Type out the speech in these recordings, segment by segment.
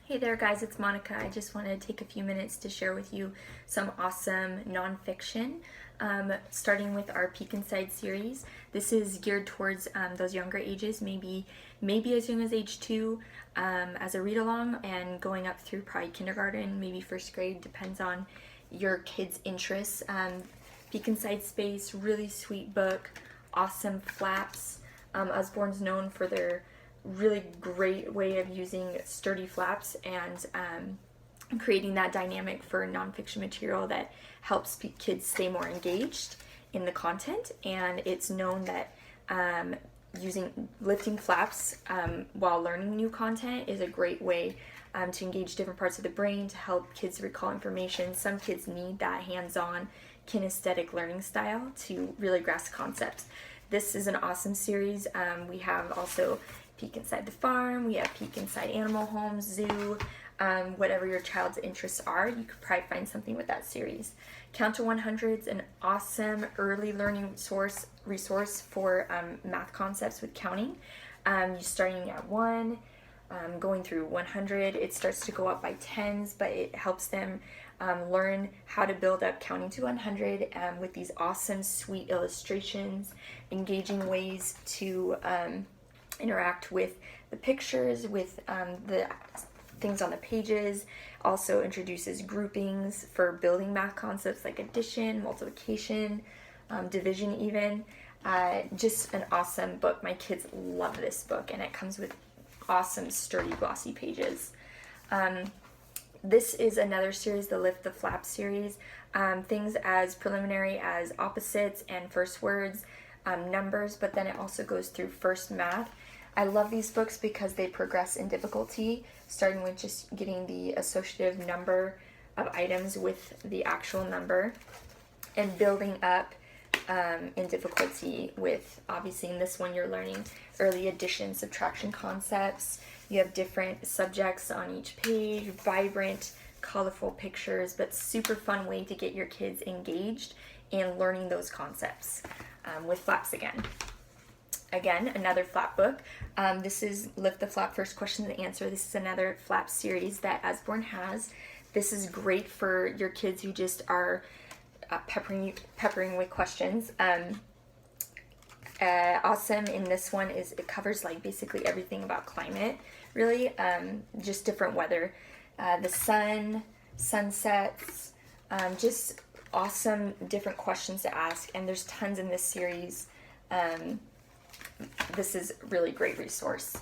Hey there guys, it's Monica. I just wanted to take a few minutes to share with you some awesome nonfiction, starting with our Peek Inside series. This is geared towards those younger ages, maybe as young as age 2, as a read-along, and going up through probably kindergarten, maybe first grade, depends on your kid's interests. Peek Inside Space, really sweet book, awesome flaps. Usborne's known for their really great way of using sturdy flaps and creating that dynamic for nonfiction material that helps kids stay more engaged in the content. And it's known that lifting flaps while learning new content is a great way to engage different parts of the brain to help kids recall information. Some kids need that hands-on kinesthetic learning style to really grasp concepts. This is an awesome series. We have also Peek Inside the Farm, we have Peek Inside Animal Homes, Zoo, whatever your child's interests are, you could probably find something with that series. Count to 100's an awesome early learning resource for math concepts with counting. You're starting at 1, going through 100, it starts to go up by tens, but it helps them learn how to build up counting to 100 with these awesome, sweet illustrations, engaging ways to interact with the pictures, with the things on the pages. Also introduces groupings for building math concepts like addition, multiplication, division even. Just an awesome book. My kids love this book, and it comes with awesome sturdy glossy pages. This is another series, the Lift the Flap series. Things as preliminary as opposites and first words, numbers, but then it also goes through first math. I love these books because they progress in difficulty, starting with just getting the associative number of items with the actual number and building up in difficulty with, obviously in this one you're learning early addition, subtraction concepts. You have different subjects on each page, vibrant, colorful pictures, but super fun way to get your kids engaged in learning those concepts with flaps again. Again, another flap book. This is Lift the Flap, First Question and Answer. This is another flap series that Usborne has. This is great for your kids who just are peppering with questions. Awesome in this one is it covers like basically everything about climate, really, just different weather. The sun, sunsets, just awesome different questions to ask, and there's tons in this series. This is a really great resource.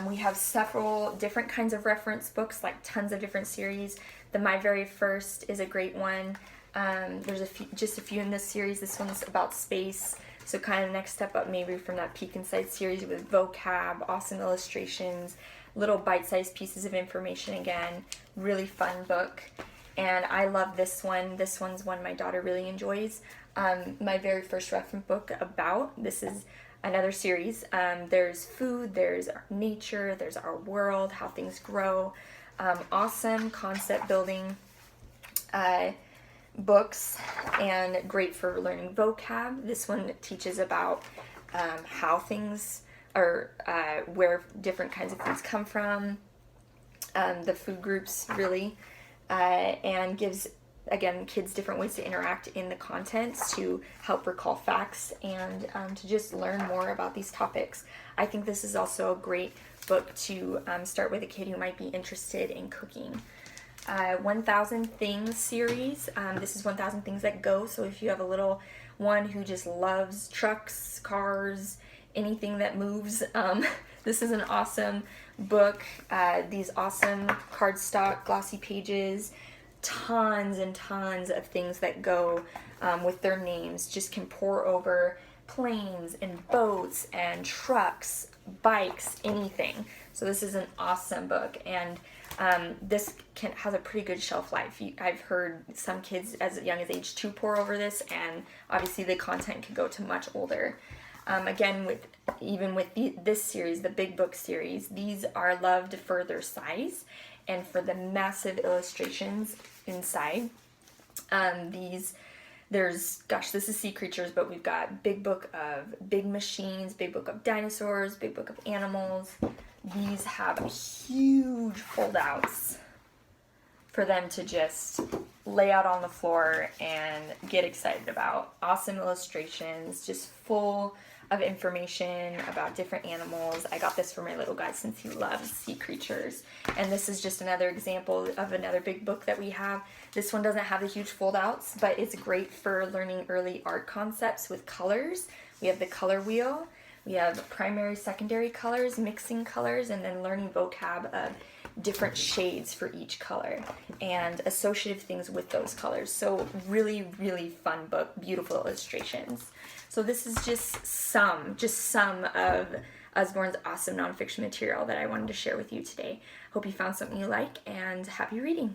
We have several different kinds of reference books, like tons of different series. The My Very First is a great one. There's just a few in this series. This one's about space, so kind of next step up maybe from that Peek Inside series with vocab, awesome illustrations, little bite-sized pieces of information again. Really fun book. And I love this one. This one's one my daughter really enjoys. My Very First reference book about, this is another series. There's food, there's nature, there's our world, how things grow. Awesome concept building books, and great for learning vocab. This one teaches about how things are, where different kinds of foods come from, the food groups really, and gives again kids different ways to interact in the contents to help recall facts and to just learn more about these topics. I think this is also a great book to start with a kid who might be interested in cooking. 1000 Things series. This is 1000 Things That Go, so if you have a little one who just loves trucks, cars, anything that moves, this is an awesome book. These awesome cardstock glossy pages, tons and tons of things that go with their names, just can pour over planes and boats and trucks, bikes, anything. So this is an awesome book, and this has a pretty good shelf life. I've heard some kids as young as age 2 pour over this, and obviously the content could go to much older. Again, even with this series, the Big Book series, these are loved for their size and for the massive illustrations inside. These gosh, this is sea creatures, but we've got big book of big machines, big book of dinosaurs, big book of animals. These have huge foldouts for them to just lay out on the floor and get excited about. Awesome illustrations, just full of information about different animals. I got this for my little guy since he loves sea creatures. And this is just another example of another big book that we have. This one doesn't have the huge foldouts, but it's great for learning early art concepts with colors. We have the color wheel. We have primary, secondary colors, mixing colors, and then learning vocab of different shades for each color and associative things with those colors. So really, really fun book, beautiful illustrations. So this is just some of Usborne's awesome nonfiction material that I wanted to share with you today. Hope you found something you like, and happy reading.